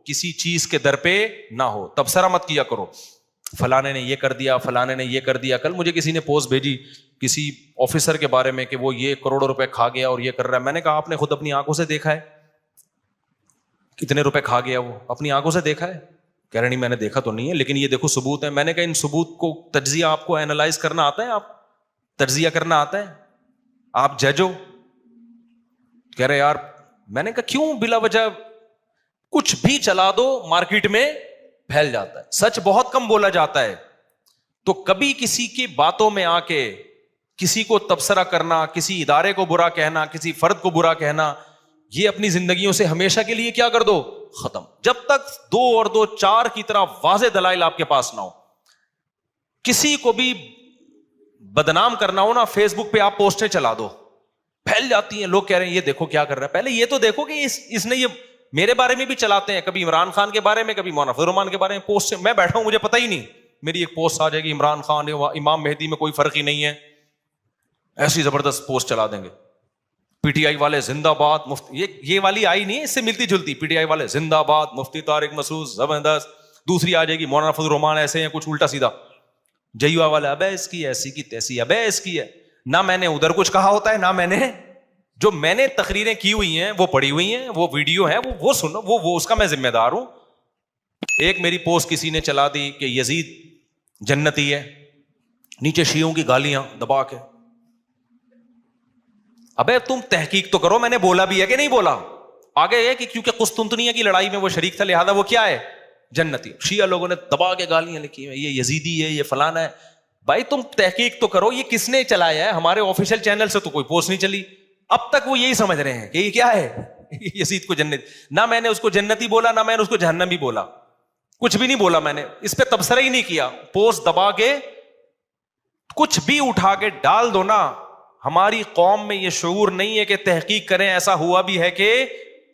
کسی چیز کے در پہ نہ ہو تبصرہ مت کیا کرو. فلانے نے یہ کر دیا, فلانے نے یہ کر دیا. کل مجھے کسی نے پوسٹ بھیجی کسی آفیسر کے بارے میں کہ وہ یہ کروڑوں روپے کھا گیا اور یہ کر رہا ہے. میں نے کہا آپ نے خود اپنی آنکھوں سے دیکھا ہے کتنے روپے کھا گیا؟ وہ اپنی آنکھوں سے دیکھا ہے؟ کہہ رہے نہیں میں نے دیکھا تو نہیں ہے, لیکن یہ دیکھو ثبوت ہے. میں نے کہا ان ثبوت کو تجزیہ آپ کو اینالائز کرنا آتا ہے؟ آپ تجزیہ کرنا آتا ہے؟ آپ جج ہو؟ کہہ رہے یار, میں نے کہا کیوں بلا وجہ کچھ بھی چلا دو مارکیٹ میں پھیل جاتا ہے. سچ بہت کم بولا جاتا ہے. تو کبھی کسی کی باتوں میں آ کے کسی کو تبصرہ کرنا, کسی ادارے کو برا کہنا, کسی فرد کو برا کہنا, یہ اپنی زندگیوں سے ہمیشہ کے لیے کیا کر دو, ختم. جب تک 2 اور 2 4 کی طرح واضح دلائل آپ کے پاس نہ ہو. کسی کو بھی بدنام کرنا ہو نا, فیس بک پہ آپ پوسٹیں چلا دو, پھیل جاتی ہیں. لوگ کہہ رہے ہیں یہ دیکھو کیا کر رہا ہے. پہلے یہ تو دیکھو کہ اس نے یہ میرے بارے میں بھی چلاتے ہیں, کبھی عمران خان کے بارے میں, کبھی مولانا فضل الرحمان کے بارے میں پوسٹ. میں بیٹھا ہوں مجھے پتہ ہی نہیں, میری ایک پوسٹ آ جائے گی عمران خان امام مہدی میں کوئی فرق ہی نہیں ہے, ایسی زبردست پوسٹ چلا دیں گے. پی ٹی آئی والے زندہ باد مفتی, یہ والی آئی نہیں ہے, اس سے ملتی جلتی. پی ٹی آئی والے زندہ باد, مفتی طارق مسعود زبردست. دوسری آ جائے گی مولانا فضل الرحمان ایسے ہیں, کچھ الٹا سیدھا. جیوا والا ابے اس کی ایسی کی تیسی, ابے اس کی ہے. نہ میں نے ادھر کچھ کہا ہوتا ہے, نہ میں نے جو میں نے تقریریں کی ہوئی ہیں وہ پڑھی ہوئی ہیں, وہ ویڈیو ہے وہ سنو, وہ اس کا میں ذمہ دار ہوں. ایک میری پوسٹ کسی نے چلا دی کہ یزید جنتی ہے, نیچے شیعوں کی گالیاں دبا کے. ابے تم تحقیق تو کرو, میں نے بولا بھی ہے کہ نہیں بولا. آگے یہ کہ کیونکہ قسطنطنیہ کی لڑائی میں وہ شریک تھا لہذا وہ کیا ہے, جنتی. شیعہ لوگوں نے دبا کے گالیاں لکھی ہیں, یہ یزیدی ہے, یہ فلانا ہے. بھائی تم تحقیق تو کرو, یہ کس نے چلایا ہے؟ ہمارے آفیشیل چینل سے تو کوئی پوسٹ نہیں چلی. اب تک وہ یہی سمجھ رہے ہیں کہ یہ کیا ہے, یزید کو جنت. نہ میں نے اس کو جنتی بولا, نہ میں نے اس کو جہنمی بولا, کچھ بھی نہیں بولا. میں نے اس پہ تبصرہ ہی نہیں کیا. پوسٹ دبا کے کچھ بھی اٹھا کے ڈال دو نا. ہماری قوم میں یہ شعور نہیں ہے کہ تحقیق کریں ایسا ہوا بھی ہے کہ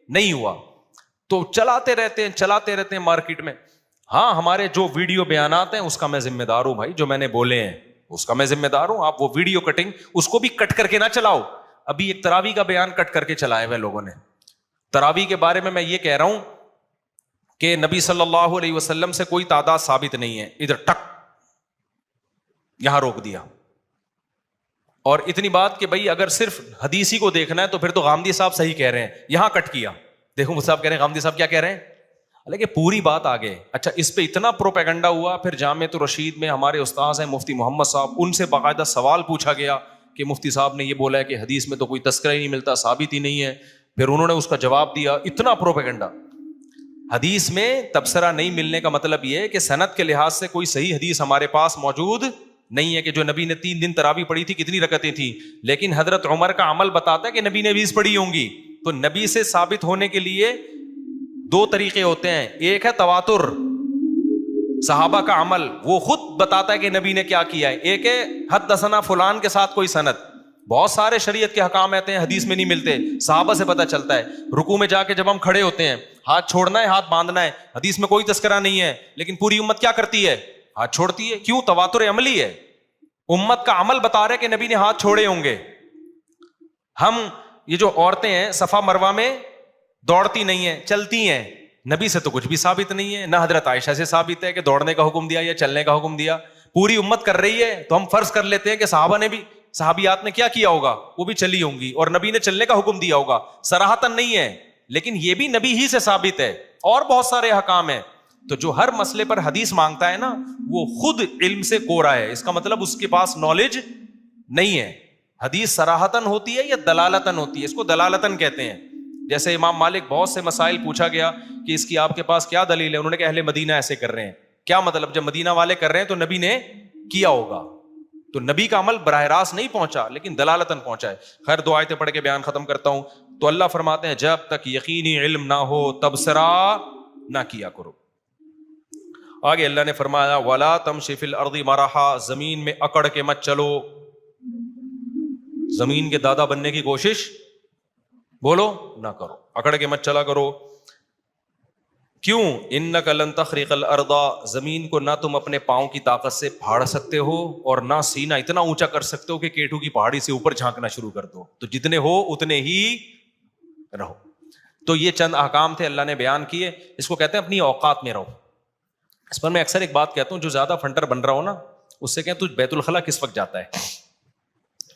نہیں ہوا, تو چلاتے رہتے ہیں مارکیٹ میں. ہاں ہمارے جو ویڈیو بیانات ہیں اس کا میں ذمہ دار ہوں بھائی, جو میں نے بولے ہیں اس کا میں ذمہ دار ہوں. آپ وہ ویڈیو کٹنگ اس کو بھی کٹ کر کے نہ چلاؤ. ابھی ایک تراویح کا بیان کٹ کر کے چلائے ہوئے لوگوں نے. تراویح کے بارے میں یہ کہہ رہا ہوں کہ نبی صلی اللہ علیہ وسلم سے کوئی تعداد ثابت نہیں ہے. ادھر ٹک یہاں روک دیا. اور اتنی بات کہ بھائی اگر صرف حدیثی کو دیکھنا ہے تو پھر تو غامدی صاحب صحیح کہہ رہے ہیں, یہاں کٹ کیا. دیکھو مجھ صاحب کہہ رہے ہیں, غامدی صاحب کیا کہہ رہے ہیں, حالانکہ پوری بات آگے. اچھا اس پہ اتنا پروپیگنڈا ہوا. پھر جامعۃ الرشید میں ہمارے استاذ ہیں مفتی محمد صاحب, ان سے باقاعدہ سوال پوچھا گیا کہ مفتی صاحب نے یہ بولا ہے کہ حدیث میں تو کوئی تذکرہ ہی نہیں ملتا, ثابت ہی نہیں ہے. پھر انہوں نے اس کا جواب دیا. اتنا پروپیگنڈا. حدیث میں تبصرہ نہیں ملنے کا مطلب یہ ہے کہ سند کے لحاظ سے کوئی صحیح حدیث ہمارے پاس موجود نہیں ہے کہ جو نبی نے 3 دن تراویح پڑھی تھی کتنی رکعتیں تھیں. لیکن حضرت عمر کا عمل بتاتا ہے کہ نبی نے 20 پڑھی ہوں گی. تو نبی سے ثابت ہونے کے لیے 2 طریقے ہوتے ہیں. ایک ہے تواتر, صحابہ کا عمل, وہ خود بتاتا ہے کہ نبی نے کیا کیا ہے. ایک ہے حدثنا فلان کے ساتھ کوئی سند, بہت سارے شریعت کے حکام آتے ہیں حدیث میں نہیں ملتے, صحابہ سے پتہ چلتا ہے. رکوع میں جا کے جب ہم کھڑے ہوتے ہیں, ہاتھ چھوڑنا ہے ہاتھ باندھنا ہے, حدیث میں کوئی تذکرہ نہیں ہے, لیکن پوری امت کیا کرتی ہے؟ ہاتھ چھوڑتی ہے. کیوں؟ تواتر عملی ہے, امت کا عمل بتا رہے کہ نبی نے ہاتھ چھوڑے ہوں گے. ہم یہ جو عورتیں ہیں صفا مروہ میں دوڑتی نہیں ہیں, چلتی ہیں, نبی سے تو کچھ بھی ثابت نہیں ہے, نہ حضرت عائشہ سے ثابت ہے کہ دوڑنے کا حکم دیا یا چلنے کا حکم دیا. پوری امت کر رہی ہے تو ہم فرض کر لیتے ہیں کہ صحابہ نے بھی, صحابیات نے کیا کیا ہوگا, وہ بھی چلی ہوں گی, اور نبی نے چلنے کا حکم دیا ہوگا. صراحتاً نہیں ہے, لیکن یہ بھی نبی ہی سے ثابت ہے. اور بہت سارے حکام ہیں. تو جو ہر مسئلے پر حدیث مانگتا ہے نا, وہ خود علم سے کورا ہے. اس کا مطلب اس کے پاس نالج نہیں ہے. حدیث صراحتاً ہوتی ہے یا دلالتاً ہوتی ہے؟ اس کو دلالتاً کہتے ہیں. جیسے امام مالک, بہت سے مسائل پوچھا گیا کہ اس کی آپ کے پاس کیا دلیل ہے, انہوں نے کہا اہل مدینہ ایسے کر رہے ہیں. کیا مطلب؟ جب مدینہ والے کر رہے ہیں تو نبی نے کیا ہوگا. تو نبی کا عمل براہ راست نہیں پہنچا, لیکن دلالتاً پہنچا ہے. خیر, دو آیتیں پڑھ کے بیان ختم کرتا ہوں. تو اللہ فرماتے ہیں جب تک یقینی علم نہ ہو تبصرہ نہ کیا کرو. آگے اللہ نے فرمایا وَلَا تَمْشِ فِي الْأَرْضِ مَرَحًا, زمین میں اکڑ کے مت چلو. زمین کے دادا بننے کی کوشش بولو نہ کرو, اکڑ کے مت چلا کرو. کیوں؟ اِنَّكَ لَن تَخْرِقَ الْأَرْضَ, زمین کو نہ تم اپنے پاؤں کی طاقت سے پھاڑ سکتے ہو, اور نہ سینہ اتنا اونچا کر سکتے ہو کہ کیٹو کی پہاڑی سے اوپر جھانکنا شروع کر دو. تو جتنے ہو اتنے ہی رہو. تو یہ چند احکام تھے اللہ نے بیان کیے. اس کو کہتے ہیں اپنی اوقات میں رہو. اس پر میں اکثر ایک بات کہتا ہوں, جو زیادہ فنٹر بن رہا ہو نا, اس سے کہیں تو بیت الخلا کس وقت جاتا ہے,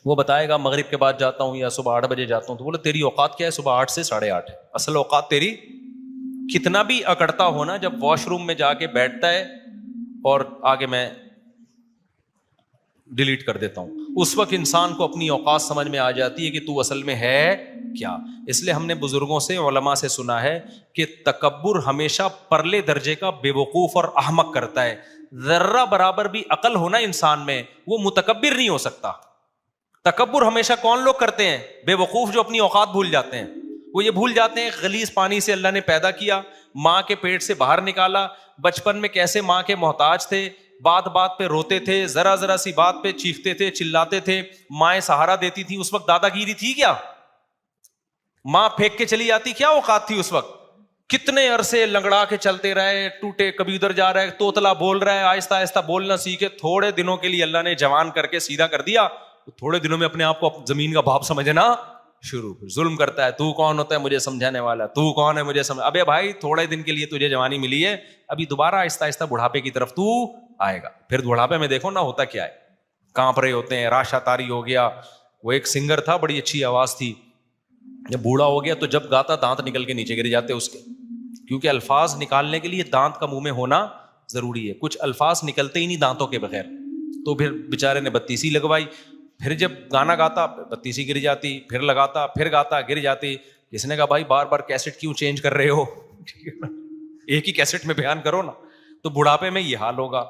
وہ بتائے گا مغرب کے بعد جاتا ہوں یا صبح 8 بجے جاتا ہوں. تو بولے تیری اوقات کیا ہے؟ صبح 8 سے 8:30. اصل اوقات تیری کتنا بھی اکڑتا ہو نا, جب واش روم میں جا کے بیٹھتا ہے اور آگے میں ڈیلیٹ کر دیتا ہوں, اس وقت انسان کو اپنی اوقات سمجھ میں آ جاتی ہے کہ تو اصل میں ہے کیا. اس لیے ہم نے بزرگوں سے, علماء سے سنا ہے کہ تکبر ہمیشہ پرلے درجے کا بے وقوف اور احمق کرتا ہے. ذرہ برابر بھی عقل ہونا انسان میں, وہ متکبر نہیں ہو سکتا. تکبر ہمیشہ کون لوگ کرتے ہیں؟ بے وقوف جو اپنی اوقات بھول جاتے ہیں. وہ یہ بھول جاتے ہیں غلیظ پانی سے اللہ نے پیدا کیا, ماں کے پیٹ سے باہر نکالا, بچپن میں کیسے ماں کے محتاج تھے, بات بات پہ روتے تھے, ذرا ذرا سی بات پہ چیختے تھے, چلاتے تھے, مائیں سہارا دیتی تھی. اس وقت دادا گیری تھی کیا؟ ماں پھینک کے چلی جاتی, کیا اوقات تھی اس وقت؟ کتنے عرصے لنگڑا کے چلتے رہے, ٹوٹے, کبھی ادھر جا رہا ہے, توتلا بول رہا ہے, آہستہ آہستہ بولنا سیکھے. تھوڑے دنوں کے لیے اللہ نے جوان کر کے سیدھا کر دیا, تھوڑے دنوں میں اپنے آپ کو زمین کا باپ سمجھنا شروع, ظلم کرتا ہے. تو کون ہوتا ہے مجھے سمجھانے والا, تو کون ہے مجھے سمجھ. ابے بھائی تھوڑے دن کے لیے تجھے جوانی ملی ہے, ابھی دوبارہ آہستہ آہستہ بڑھاپے کی طرف تو آئے گا. پھر بڑھاپے میں دیکھو نا ہوتا کیا ہے, کانپ رہے ہوتے ہیں, راشا تاری ہو گیا. وہ ایک سنگر تھا, بڑی اچھی آواز تھی, جب بوڑھا ہو گیا تو جب گاتا دانت نکل کے نیچے گر جاتے اس کے, کیونکہ الفاظ نکالنے کے لیے دانت کا منہ میں ہونا ضروری ہے. کچھ الفاظ نکلتے ہی نہیں دانتوں کے بغیر. تو پھر بیچارے نے بتیسی لگوائی. پھر جب گانا گاتا بتیسی گر جاتی, پھر لگاتا, پھر گاتا, گر جاتی. کس نے کہا بھائی بار بار کیسٹ کیوں چینج کر رہے ہو, ایک ہی کیسٹ میں بیان کرو نا. تو بڑھاپے میں یہ حال ہوگا,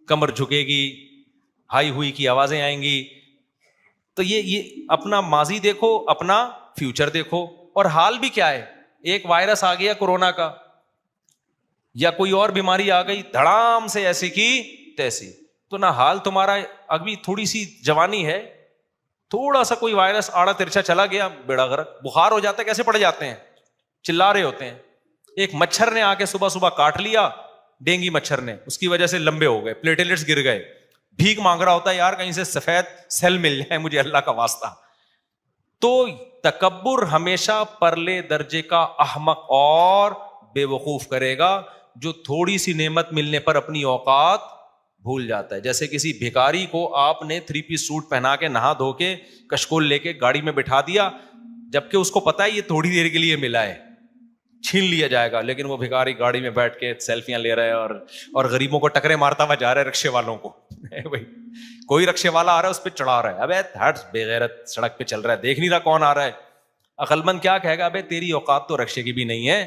کمر جھکے گی, ہائی ہوئی کی آوازیں آئیں گی. تو یہ اپنا ماضی دیکھو, اپنا فیوچر دیکھو. اور حال بھی کیا ہے, ایک وائرس آ گیا کورونا کا, یا کوئی اور بیماری آ گئی دھڑام سے ایسی کی تیسی, تو نہ حال تمہارا, ابھی تھوڑی سی جوانی ہے, تھوڑا سا کوئی وائرس آڑا ترچھا چلا گیا, بیڑا غرق, بخار ہو جاتا ہے, کیسے پڑ جاتے ہیں, چلا رہے ہوتے ہیں. ایک مچھر نے آ کے صبح صبح کاٹ لیا, ڈینگی مچھر نے, اس کی وجہ سے لمبے ہو گئے, پلیٹلیٹس گر گئے, بھیک مانگ رہا ہوتا ہے یار کہیں سے سفید سیل مل جائے مجھے اللہ کا واسطہ. تو تکبر ہمیشہ پرلے درجے کا احمق اور بے وقوف کرے گا, جو تھوڑی سی نعمت ملنے پر اپنی اوقات بھول جاتا ہے. جیسے کسی بھکاری کو آپ نے 3 پیس سوٹ پہنا کے, نہا دھو کے, کشکول لے کے گاڑی میں بٹھا دیا, جبکہ اس کو پتا ہے یہ تھوڑی دیر کے لیے ملا ہے, چھین لیا جائے گا, لیکن وہ بھکاری گاڑی میں بیٹھ کے سیلفیاں لے رہا ہے اور غریبوں کو ٹکرے مارتا ہوا جا رہا ہے, رکشے والوں کو. بھائی کوئی رکشے والا آ رہا ہے اس پہ چڑھا رہا ہے, ابے ہٹ بے غیرت, سڑک پہ چل رہا ہے, دیکھ نہیں رہا کون آ رہا ہے. عقل مند کیا کہے گا, ابے تیری اوقات تو رکشے کی بھی نہیں ہے,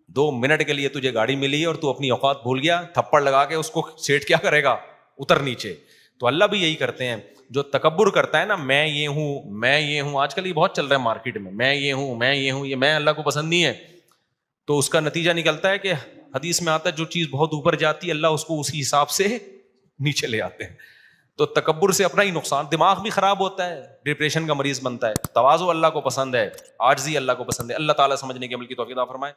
2 منٹ کے لیے تجھے گاڑی ملی ہے اور تو اپنی اوقات بھول گیا, تھپڑ لگا کے اس کو سیٹ کیا کرے گا, اتر نیچے. تو اللہ بھی یہی کرتے ہیں, جو تکبر کرتا ہے نا, میں یہ ہوں, میں یہ ہوں, آج کل یہ بہت چل رہا ہے مارکیٹ میں یہ ہوں, میں یہ ہوں, یہ میں اللہ کو پسند نہیں ہے. تو اس کا نتیجہ نکلتا ہے کہ حدیث میں آتا ہے جو چیز بہت اوپر جاتی ہے اللہ اس کو اسی حساب سے نیچے لے آتے ہیں. تو تکبر سے اپنا ہی نقصان، دماغ بھی خراب ہوتا ہے، ڈپریشن کا مریض بنتا ہے. تواضع اللہ کو پسند ہے، عاجزی اللہ کو پسند ہے. اللہ تعالیٰ سمجھنے کے عمل کی توفیق عطا فرمائے.